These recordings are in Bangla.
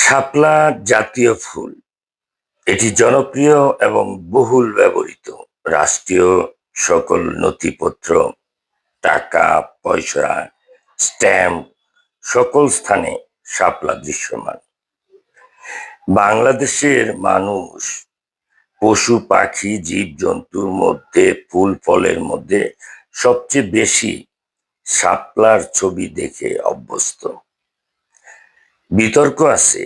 শাপলা জাতীয় ফুল। এটি জনপ্রিয় এবং বহুল ব্যবহৃত। রাষ্ট্রীয় সকল নথিপত্র, টাকা পয়সা, স্ট্যাম্প সকল স্থানে শাপলা দৃশ্যমান। বাংলাদেশের মানুষ পশু পাখি জীবজন্তুর মধ্যে ফুল ফলের মধ্যে সবচেয়ে বেশি শাপলার ছবি দেখে অভ্যস্ত। বিতর্ক আছে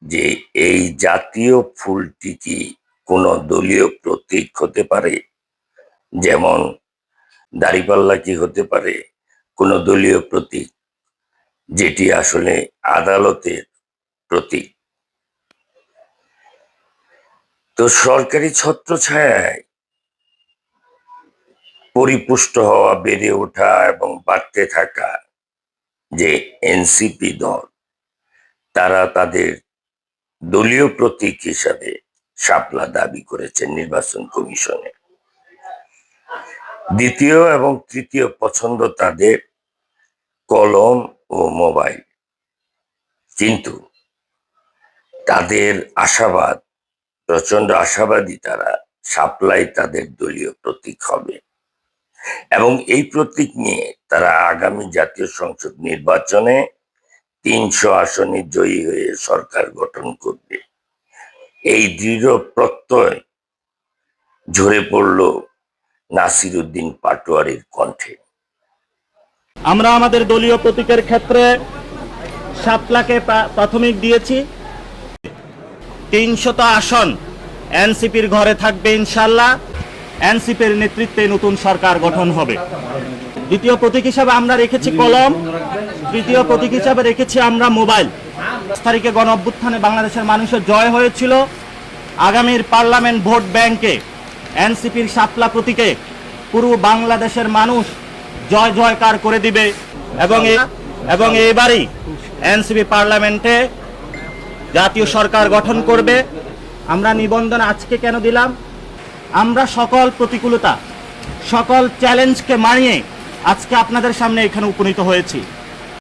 যে এই জাতীয় ফুলটি কি কোনো দলীয় প্রতীক হতে পারে, যেমন দাঁড়িপাল্লা কি হতে পারে কোনো দলীয় প্রতীক, যেটি আসলে আদালতের প্রতীক। তো সরকারি ছত্রছায়ায় পরিপুষ্ট হওয়া, বেড়ে ওঠা এবং বাড়তে থাকা যে এনসিপি দল, তারা তাদের দলীয় প্রতীক হিসাবে শাপলা দাবি করেছেন নির্বাচন কমিশনে। দ্বিতীয় এবং তৃতীয় পছন্দ তাদের কলম ও মোবাইল, কিন্তু তাদের আশাবাদ, প্রচন্ড আশাবাদী তারা, শাপলাই তাদের দলীয় প্রতীক হবে এবং এই প্রতীক নিয়ে তারা আগামী জাতীয় সংসদ নির্বাচনে ৩০০ আসনে জয়ী হয়ে সরকার গঠন করবে। এই দৃঢ় প্রত্যয় ঝরে পড়ল নাসির উদ্দিন পাটোয়ারির কণ্ঠে। আমরা আমাদের দলীয় প্রতীকের ক্ষেত্রে শাপলাকে প্রাথমিক দিয়েছি। ৩০০ আসন এনসিপির ঘরে থাকবে ইনশাল্লাহ। এনসিপির নেতৃত্বে নতুন সরকার গঠন হবে। দ্বিতীয় প্রতীক হিসাবে আমরা রেখেছি কলম, তৃতীয় প্রতীক হিসাবে রেখেছি আমরা মোবাইল। ৫ তারিখে গণ অভ্যুত্থানে বাংলাদেশের মানুষের জয় হয়েছিল। আগামীর পার্লামেন্ট ভোট ব্যাংকে এনসিপির শাপলা প্রতীকে পুরো বাংলাদেশের মানুষ জয় জয়কার করে দিবে এবং এবারই এনসিপি পার্লামেন্টে জাতীয় সরকার গঠন করবে। আমরা নিবন্ধন আজকে কেন দিলাম? আমরা সকল প্রতিকূলতা, সকল চ্যালেঞ্জকে মানিয়ে আজকে আপনাদের সামনে এখানে উপনীত হয়েছি।